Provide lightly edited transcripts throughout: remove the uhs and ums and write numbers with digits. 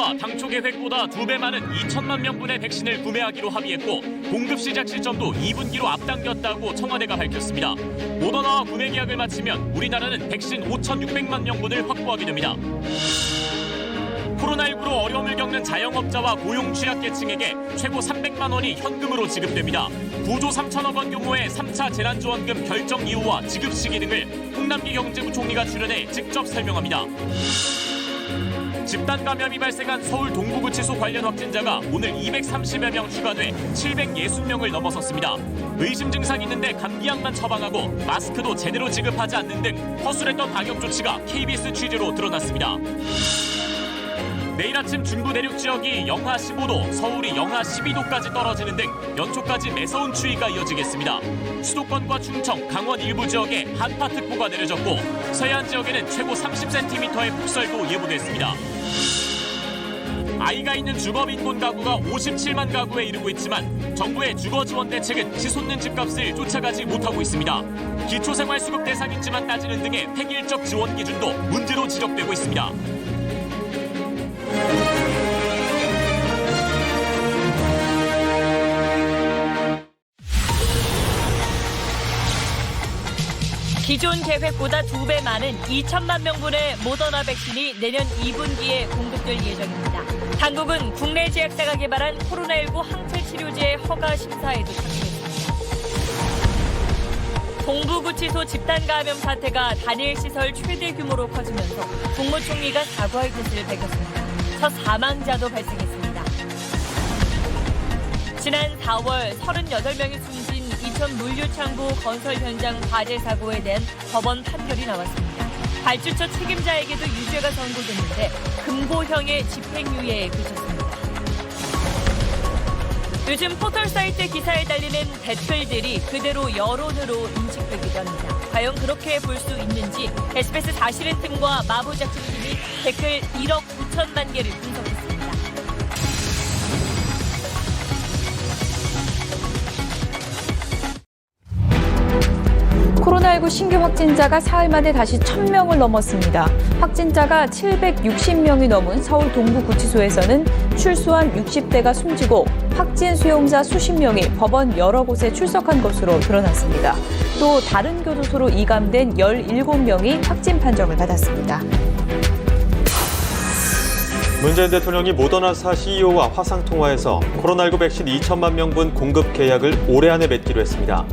정부와 당초 계획보다 2배 많은 2천만 명분의 백신을 구매하기로 합의했고 공급 시작 시점도 2분기로 앞당겼다고 청와대가 밝혔습니다. 모더나와 구매 계약을 마치면 우리나라는 백신 5,600만 명분을 확보하게 됩니다. 코로나19로 어려움을 겪는 자영업자와 고용 취약계층에게 최고 300만 원이 현금으로 지급됩니다. 9조 3천억 원 규모의 3차 재난지원금 결정 이유와 지급 시기 등을 홍남기 경제부총리가 출연해 직접 설명합니다. 집단 감염이 발생한 서울 동부구치소 관련 확진자가 오늘 230여 명 추가돼 760명을 넘어섰습니다. 의심 증상이 있는데 감기약만 처방하고 마스크도 제대로 지급하지 않는 등 허술했던 방역 조치가 KBS 취재로 드러났습니다. 내일 아침 중부 내륙 지역이 영하 15도, 서울이 영하 12도까지 떨어지는 등 연초까지 매서운 추위가 이어지겠습니다. 수도권과 충청, 강원 일부 지역에 한파특보가 내려졌고 서해안 지역에는 최고 30cm의 폭설도 예보됐습니다. 아이가 있는 주거빈곤 가구가 57만 가구에 이르고 있지만 정부의 주거지원 대책은 치솟는 집값을 쫓아가지 못하고 있습니다. 기초생활수급 대상인지만 따지는 등의 획일적 지원 기준도 문제로 지적되고 있습니다. 기존 계획보다 2배 많은 2천만 명분의 모더나 백신이 내년 2분기에 공급될 예정입니다. 당국은 국내 제약사가 개발한 코로나19 항체 치료제 허가 심사에도 착수했습니다. 동부구치소 집단 감염 사태가 단일 시설 최대 규모로 커지면서 국무총리가 사과의 뜻을 밝혔습니다. 첫 사망자도 발생했습니다. 지난 4월 38명이 숨진 이천 물류창고 건설 현장 화재 사고에 대한 법원 판결이 나왔습니다. 발주처 책임자에게도 유죄가 선고됐는데 금고형의 집행유예에 그쳤습니다. 요즘 포털사이트 기사에 달리는 댓글들이 그대로 여론으로 인식되기도 합니다. 과연 그렇게 볼 수 있는지 SBS 사실은 팀과 마보작전팀이 댓글 1억 9천만 개를 분석했습니다. 코로나19 신규 확진자가 사흘 만에 다시 1,000명을 넘었습니다. 확진자가 760명이 넘은 서울 동부구치소에서는 출소한 60대가 숨지고 확진 수용자 수십 명이 법원 여러 곳에 출석한 것으로 드러났습니다. 또 다른 교도소로 이감된 17명이 확진 판정을 받았습니다. 문재인 대통령이 모더나사 CEO와 화상통화에서 코로나19 백신 2천만 명분 공급 계약을 올해 안에 맺기로 했습니다.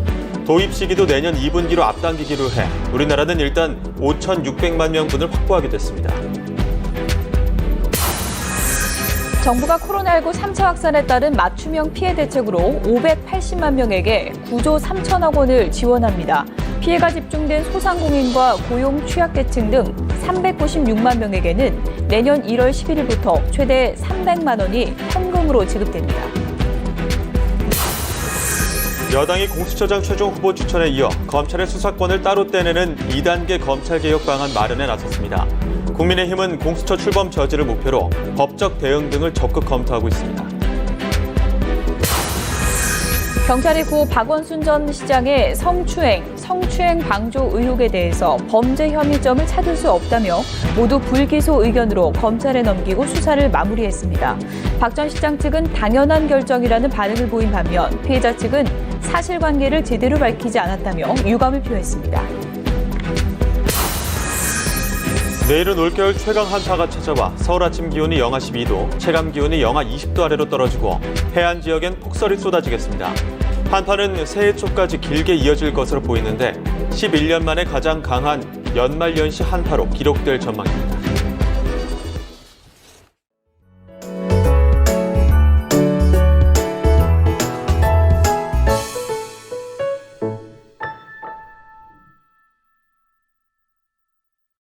도입 시기도 내년 2분기로 앞당기기로 해 우리나라는 일단 5,600만 명분을 확보하게 됐습니다. 정부가 코로나19 3차 확산에 따른 맞춤형 피해 대책으로 580만 명에게 9조 3천억 원을 지원합니다. 피해가 집중된 소상공인과 고용 취약계층 등 396만 명에게는 내년 1월 11일부터 최대 300만 원이 현금으로 지급됩니다. 여당이 공수처장 최종 후보 추천에 이어 검찰의 수사권을 따로 떼내는 2단계 검찰개혁 방안 마련에 나섰습니다. 국민의힘은 공수처 출범 저지를 목표로 법적 대응 등을 적극 검토하고 있습니다. 경찰이 고 박원순 전 시장의 성추행 방조 의혹에 대해서 범죄 혐의점을 찾을 수 없다며 모두 불기소 의견으로 검찰에 넘기고 수사를 마무리했습니다. 박 전 시장 측은 당연한 결정이라는 반응을 보인 반면 피해자 측은 사실관계를 제대로 밝히지 않았다며 유감을 표했습니다. 내일은 올겨울 최강 한파가 찾아와 서울 아침 기온이 영하 12도, 체감 기온이 영하 20도 아래로 떨어지고 해안 지역엔 폭설이 쏟아지겠습니다. 한파는 새해 초까지 길게 이어질 것으로 보이는데 11년 만에 가장 강한 연말연시 한파로 기록될 전망입니다.